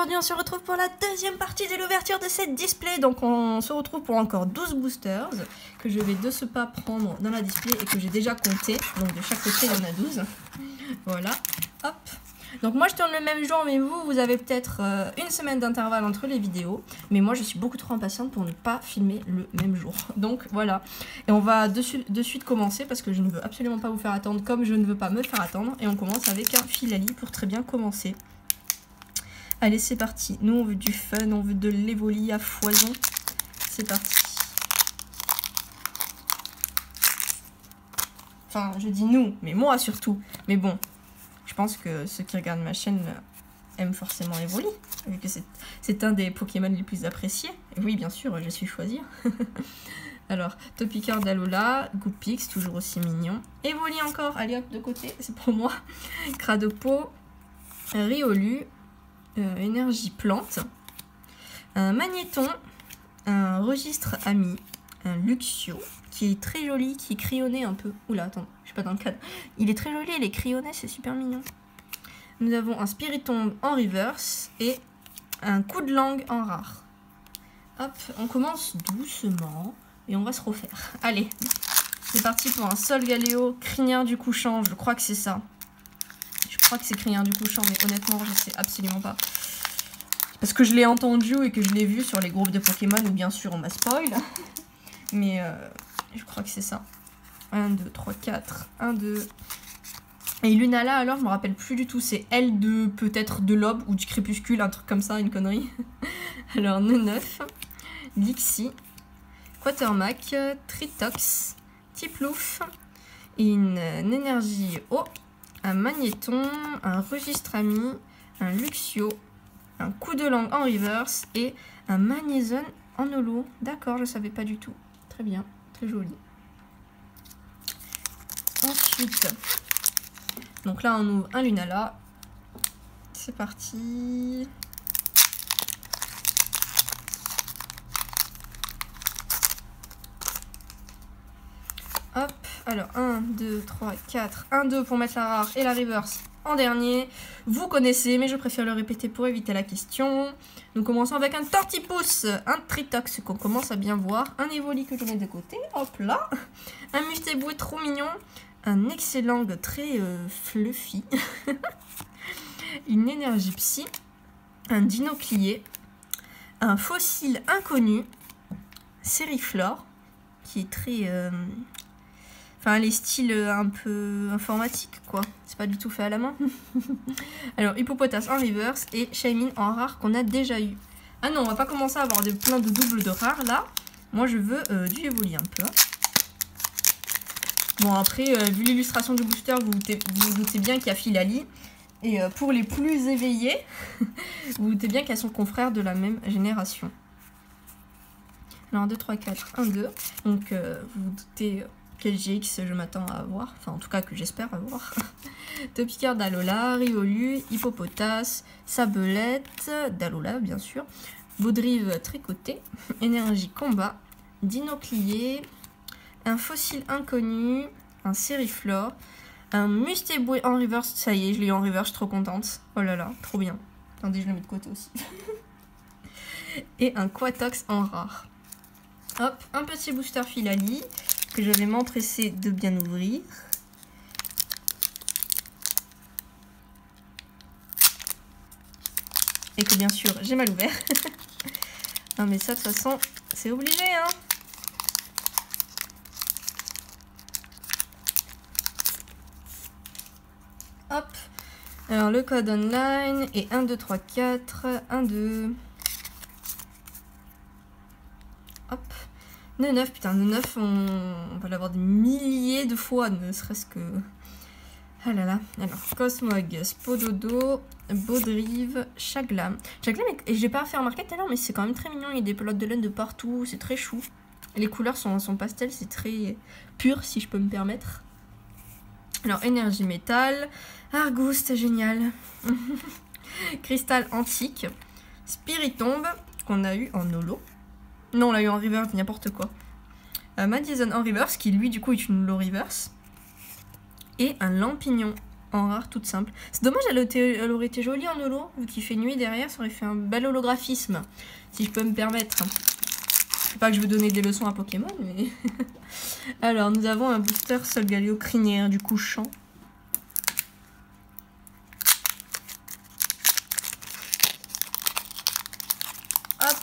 aujourd'hui on se retrouve pour la deuxième partie de l'ouverture de cette display. Donc on se retrouve pour encore 12 boosters que je vais de ce pas prendre dans la display et que j'ai déjà compté. Donc de chaque côté il y en a 12. Voilà, hop. Donc moi je tourne le même jour, mais vous avez peut-être une semaine d'intervalle entre les vidéos. Mais moi je suis beaucoup trop impatiente pour ne pas filmer le même jour. Donc voilà. Et on va de suite commencer parce que je ne veux absolument pas vous faire attendre comme je ne veux pas me faire attendre. Et on commence avec un Filali pour très bien commencer. Allez c'est parti. Nous on veut du fun, on veut de l'Evoli à foison. C'est parti. Enfin je dis nous, mais moi surtout. Mais bon. Je pense que ceux qui regardent ma chaîne aiment forcément Evoli, vu que c'est un des Pokémon les plus appréciés. Et oui, bien sûr, je suis choisir. Alors, Topiqueur d'Alola, Goupix, toujours aussi mignon. Evoli encore, allez hop, de côté, c'est pour moi. Cradopo, Riolu, Énergie Plante, un Magnéton, un Registre Ami, un Luxio, qui est très joli, qui est crayonné un peu. Oula, attends, je suis pas dans le cadre. Il est très joli, il est crayonné, c'est super mignon. Nous avons un Spiritomb en reverse et un coup de langue en rare. Hop, on commence doucement et on va se refaire. Allez, c'est parti pour un Solgaleo, Crinière du Couchant, je crois que c'est ça. Je crois que c'est Crinière du Couchant, mais honnêtement, je sais absolument pas. Parce que je l'ai entendu et que je l'ai vu sur les groupes de Pokémon, ou bien sûr on m'a spoil. Mais je crois que c'est ça. 1, 2, 3, 4. 1, 2. Et Lunala, alors, je me rappelle plus du tout. C'est L de peut-être de l'aube ou du crépuscule, un truc comme ça, une connerie. Alors, Neneuf, Lixie, Quatermack, Tritox, Tiplouf, une énergie eau, un Magnéton, un Registre Ami, un Luxio, un coup de langue en reverse et un Magnézone en holo. D'accord, je savais pas du tout. Très bien, très joli. Ensuite, donc là on ouvre un Lunala. C'est parti. Hop, alors 1, 2, 3, 4. 1, 2 pour mettre la rare et la reverse en dernier. Vous connaissez, mais je préfère le répéter pour éviter la question. Nous commençons avec un Tortipousse, un Tritox qu'on commence à bien voir, un Evoli que je mets de côté, hop là, un Mustéboué trop mignon, un Excellent très fluffy, une Énergie Psy, un Dinoclier, un Fossile Inconnu, Sériflore, qui est très... Enfin, les styles un peu informatiques, quoi. C'est pas du tout fait à la main. Alors, Hippopotas en reverse et Shaymin en rare qu'on a déjà eu. Ah non, on va pas commencer à avoir plein de doubles de rares, là. Moi, je veux du Evoli un peu. Bon, après, vu l'illustration du booster, vous vous doutez bien qu'il y a Filali. Et pour les plus éveillés, vous doutez bien qu'elles sont confrères de la même génération. Alors, 1, 2, 3, 4, 1, 2. Donc, vous vous doutez... Quel GX je m'attends à avoir, enfin en tout cas que j'espère avoir. Topiqueur d'Alola, Riolu, Hippopotas, Sabelette, d'Alola bien sûr, Baudrive Tricoté, Énergie Combat, Dinoclier, un Fossile Inconnu, un Sériflore, un Mustéboué en reverse, ça y est je l'ai eu en reverse, je suis trop contente, oh là là, trop bien. Attendez, je le mets de côté aussi. Et un Quatox en rare. Hop, un petit booster Filali que je vais m'empresser de bien ouvrir. Et que bien sûr, j'ai mal ouvert. Non mais ça, de toute façon, c'est obligé, hein. Hop. Alors, le code online est 1, 2, 3, 4. 1, 2... Hop. 9, putain, 9, on va l'avoir des milliers de fois, ne serait-ce que... Ah là là. Alors, Cosmog, Spododo, Baudrive, Chaglam. Chaglam, et je l'ai pas fait remarquer tout à l'heure, mais c'est quand même très mignon, il y a des pelotes de laine de partout, c'est très chou. Les couleurs sont pastel, c'est très pur, si je peux me permettre. Alors, Énergie Métal, Argus, c'est génial. Cristal Antique, Spiritomb, qu'on a eu en holo. Non, on l'a eu en reverse, n'importe quoi. Magnézone en reverse, qui lui, du coup, est une low reverse. Et un Lampignon en rare, toute simple. C'est dommage, elle aurait été jolie en holo, vu qu'il fait nuit derrière, ça aurait fait un bel holographisme, si je peux me permettre. C'est pas que je veux donner des leçons à Pokémon, mais... Alors, nous avons un booster Solgaleo crinière du couchant. Hop.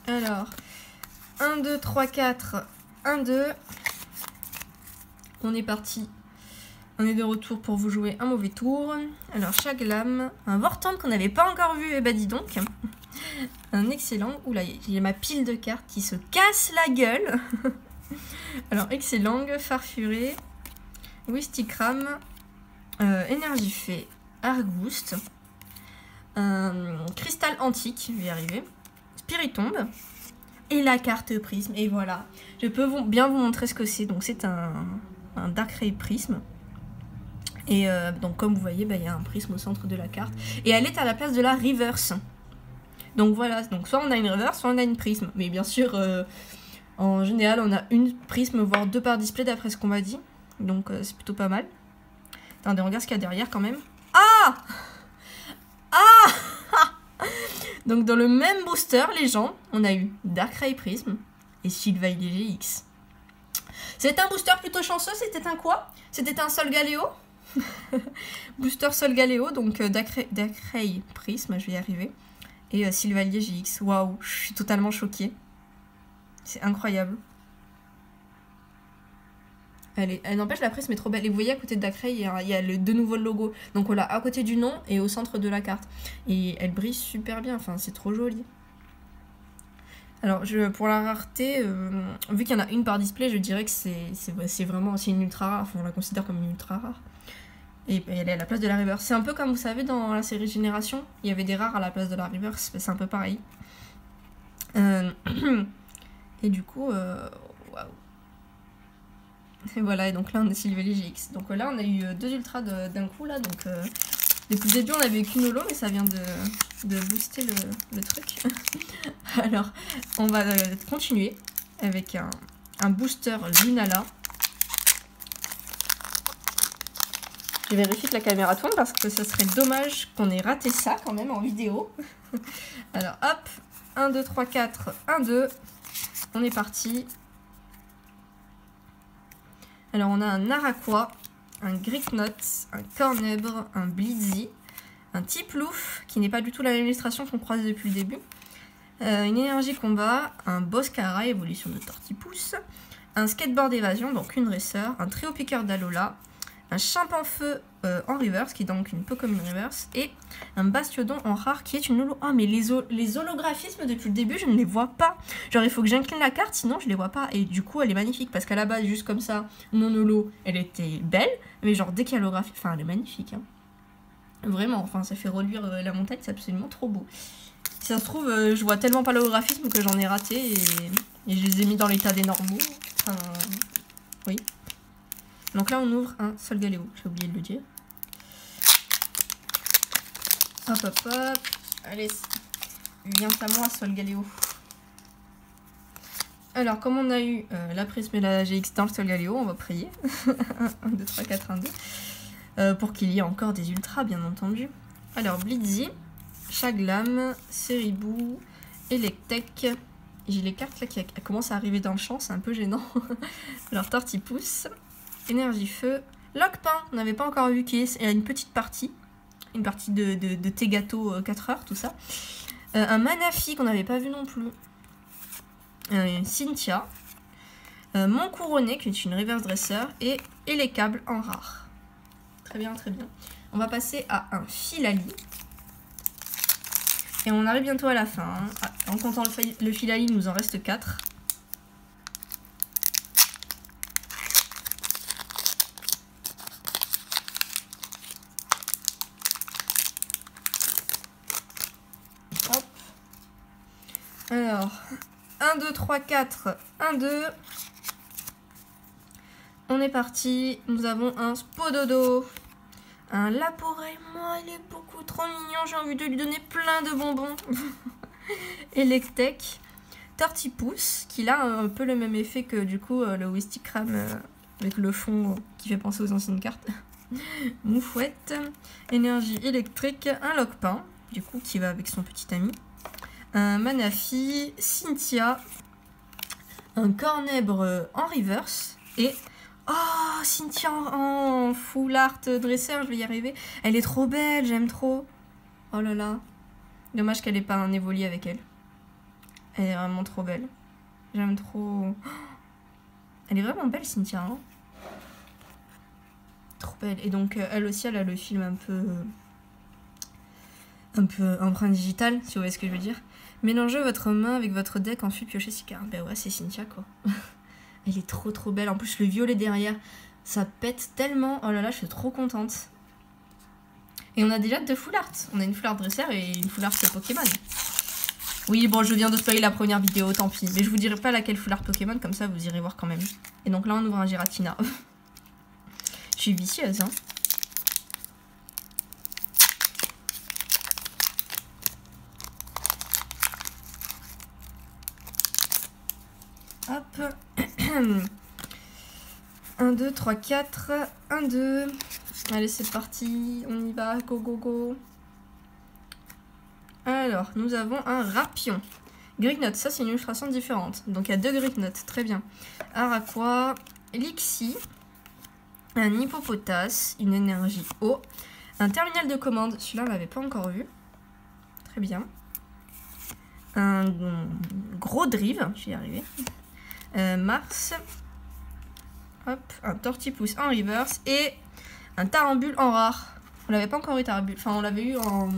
Alors, 1, 2, 3, 4, 1, 2. On est parti. On est de retour pour vous jouer un mauvais tour. Alors, chaque lame, un Vortante qu'on n'avait pas encore vu, et bah dis donc. Un excellent. Oula, j'ai ma pile de cartes qui se casse la gueule. Alors, excellent, Farfuré, Wistikram, Énergifée, Argboost, Cristal Antique, je vais y arriver, Spiritombe, et la carte Prisme. Et voilà, je peux bien vous montrer ce que c'est. Donc, c'est un Darkrai Prisme. Et donc, comme vous voyez, il y a un prisme au centre de la carte. Et elle est à la place de la Reverse. Donc voilà, donc soit on a une Reverse, soit on a une Prisme. Mais bien sûr, en général, on a une Prisme, voire 2 par display d'après ce qu'on m'a dit. Donc c'est plutôt pas mal. Attendez, on regarde ce qu'il y a derrière quand même. Ah! Ah! Donc dans le même booster, les gens, on a eu Darkrai Prisme et Sylveillier GX. C'était un booster plutôt chanceux, c'était un quoi? C'était un Solgaleo. Booster Solgaleo, donc Darkrai Prisme, je vais y arriver. Et Sylveillier GX. Waouh, je suis totalement choquée. C'est incroyable. Elle n'empêche, la prisme est trop belle. Et vous voyez, à côté de Darkrai, il y a de nouveaux logos. Donc on l'a à côté du nom et au centre de la carte. Et elle brille super bien. Enfin, c'est trop joli. Alors, pour la rareté, vu qu'il y en a une par display, je dirais que c'est vraiment une ultra rare. Enfin, on la considère comme une ultra rare. Et elle est à la place de la Reverse. C'est un peu comme vous savez dans la série Génération, il y avait des rares à la place de la Reverse. C'est un peu pareil. Et du coup, waouh. Et voilà, et donc là on a Sylveillier GX. Donc là on a eu 2 ultras d'un coup là. Donc depuis le début on avait qu'une holo, mais ça vient de booster le truc. Alors on va continuer avec un booster Lunala. Je vérifie que la caméra tourne parce que ça serait dommage qu'on ait raté ça quand même en vidéo. Alors hop, 1, 2, 3, 4, 1, 2. On est parti. Alors on a un Naraqua, un Gricknot, un Cornèbre, un Blitzy, un Tiplouf, qui n'est pas du tout la même illustration qu'on croise depuis le début. Une énergie combat, un Boscara, évolution de Tortipousse, un Skateboard évasion, donc une Racer, un Trio Piqueur d'Alola, un Champanfeu en reverse, qui est donc une peu comme une reverse, et un Bastiodon en rare, qui est une holo. Ah, mais les holographismes, depuis le début, je ne les vois pas. Genre, il faut que j'incline la carte, sinon je les vois pas. Et du coup, elle est magnifique, parce qu'à la base, juste comme ça, non holo, elle était belle, mais genre, dès qu'il y a l'holographie, enfin, elle est magnifique. Hein. Vraiment, enfin, ça fait reluire la montagne, c'est absolument trop beau. Si ça se trouve, je vois tellement pas l'holographisme que j'en ai raté, et je les ai mis dans l'état des normaux. Enfin, oui. Donc là, on ouvre un Solgaleo, j'ai oublié de le dire. Hop, hop, hop. Allez, viens à moi, Solgaleo. Alors, comme on a eu la Prisme et la GX dans le Solgaleo, on va prier. 1, 2, 3, 4, 1, 2. Pour qu'il y ait encore des ultras, bien entendu. Alors, Blitzy, Chaglam, Seribou, Electek. J'ai les cartes là qui commencent à arriver dans le champ, c'est un peu gênant. Alors, Tortipousse. Énergie feu, Lockpin, on n'avait pas encore vu qui est une petite partie. Une partie de thé gâteau 4 heures, tout ça. Un Manafi qu'on n'avait pas vu non plus. Cynthia. Mon couronné, qui est une reverse dresser. Et les câbles en rare. Très bien, très bien. On va passer à un Filali. Et on arrive bientôt à la fin. Hein. Ah, en comptant le Filali, il nous en reste 4. Alors, 1, 2, 3, 4, 1, 2. On est parti. Nous avons un Spododo. Un Laporaimon, il est beaucoup trop mignon. J'ai envie de lui donner plein de bonbons. Electek. Tortipousse, qui a un peu le même effet que du coup le Wistikram avec le fond qui fait penser aux anciennes cartes. Moufouette, énergie électrique, un Lockpin, du coup qui va avec son petit ami, un Manafi, Cynthia, un Cornèbre en reverse et oh, Cynthia en full art dresseur, je vais y arriver. Elle est trop belle, j'aime trop. Oh là là, dommage qu'elle ait pas un Evoli avec elle. Elle est vraiment trop belle, j'aime trop. Elle est vraiment belle, Cynthia, hein. Trop belle. Et donc elle aussi elle a le film un peu empreinte digitale, si vous voyez ce que je veux dire. Mélangez votre main avec votre deck, ensuite piochez 6 cartes. Ben ouais, c'est Cynthia quoi. Elle est trop belle. En plus le violet derrière, ça pète tellement. Oh là là, je suis trop contente. Et on a déjà deux full art. On a une full art dresseur et une full art Pokémon. Oui, bon, je viens de spoiler la première vidéo, tant pis. Mais je vous dirai pas laquelle full art Pokémon, comme ça vous irez voir quand même. Et donc là on ouvre un Giratina. Je suis vicieuse, hein. Hop. 1, 2, 3, 4. 1, 2. Allez, c'est parti. On y va. Go, go, go. Alors, nous avons un Rapion. Grignot, ça c'est une illustration différente. Donc il y a deux Grignot, très bien. Araqua, Lixie. Un Hippopotas, une énergie eau, un terminal de commande, celui-là on l'avait pas encore vu, très bien, un gros drive, je vais y arriver, Mars, hop, un Tortipousse en reverse et un Tarambule en rare. On l'avait pas encore eu Tarambule, enfin on l'avait eu en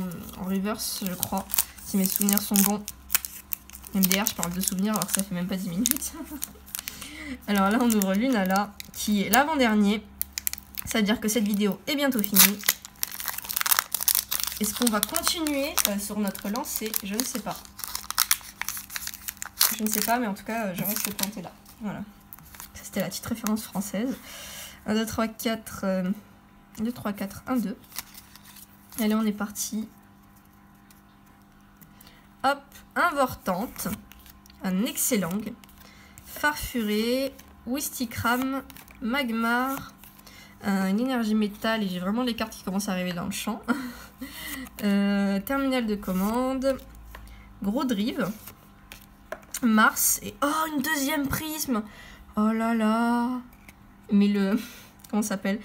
reverse je crois, si mes souvenirs sont bons. MDR, je parle de souvenirs alors que ça fait même pas 10 minutes. Alors là on ouvre Lunala qui est l'avant-dernier. Ça veut dire que cette vidéo est bientôt finie. Est-ce qu'on va continuer sur notre lancée? Je ne sais pas. Je ne sais pas, mais en tout cas, je reste plantée là. Voilà. Ça, c'était la petite référence française. 1, 2, 3, 4. 2, 3, 4, 1, 2. Allez, on est parti. Hop, Invortante. Un excellent. Farfuré. Wistikram. Magmar. Une énergie métal et j'ai vraiment les cartes qui commencent à arriver dans le champ. Terminal de commande. Gros drive. Mars. Et oh, une deuxième prisme. Oh là là. Mais le... Comment ça s'appelle?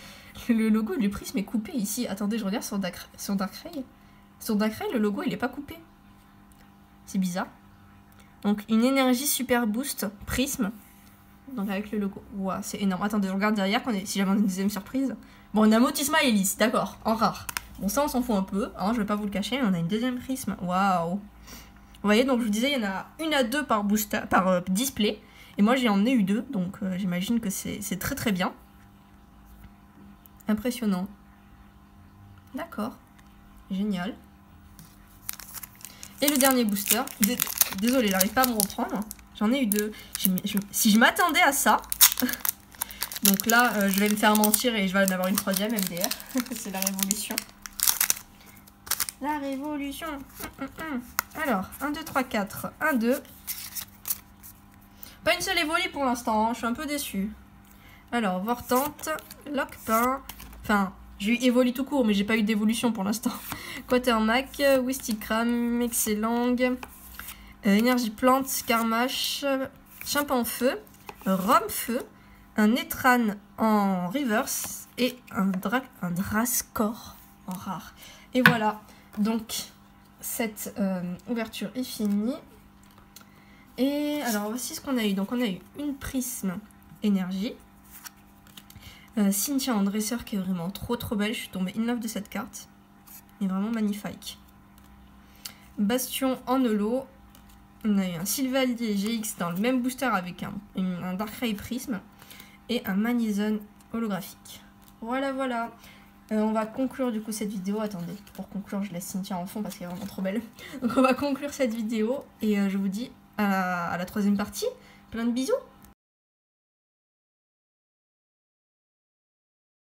Le logo du prisme est coupé ici. Attendez, je regarde sur Darkrai. Sur Darkrai, le logo, il est pas coupé. C'est bizarre. Donc, une énergie super boost prisme. Donc avec le logo. Ouah, c'est énorme. Attendez, je regarde derrière si jamais on a une deuxième surprise. Bon, on a Motisma et Elise, d'accord, en rare. Bon, ça on s'en fout un peu, hein, je vais pas vous le cacher, mais on a une deuxième prisme. Waouh. Vous voyez, donc je vous disais, il y en a une à deux par booster, par display. Et moi j'en ai eu deux, donc j'imagine que c'est très bien. Impressionnant. D'accord. Génial. Et le dernier booster. Désolée, j'arrive pas à me reprendre. J'en ai eu deux. Si je m'attendais à ça, donc là, je vais me faire mentir et je vais en avoir une troisième MDR. C'est la révolution. La révolution. Alors, 1, 2, 3, 4. 1, 2. Pas une seule Evoli pour l'instant, hein. Je suis un peu déçue. Alors, Vortante, Lockpin. Enfin, j'ai eu Evoli tout court, mais j'ai pas eu d'évolution pour l'instant. Quatermack, Wistikram, Excellent. Énergie plante, Karmash, Chimpanfeu, Romfeu, un Netran en reverse et un Drascore en rare. Et voilà, donc cette ouverture est finie. Et alors voici ce qu'on a eu. Donc on a eu une prisme énergie. Cynthia en dresseur qui est vraiment trop belle. Je suis tombée in love de cette carte. Elle est vraiment magnifique. Bastion en holo. On a eu un Sylvalier GX dans le même booster avec un Darkrai Prisme et un Manizon holographique. Voilà. On va conclure du coup cette vidéo. Attendez, pour conclure, je laisse Cynthia en fond parce qu'elle est vraiment trop belle. Donc on va conclure cette vidéo et je vous dis à la troisième partie. Plein de bisous.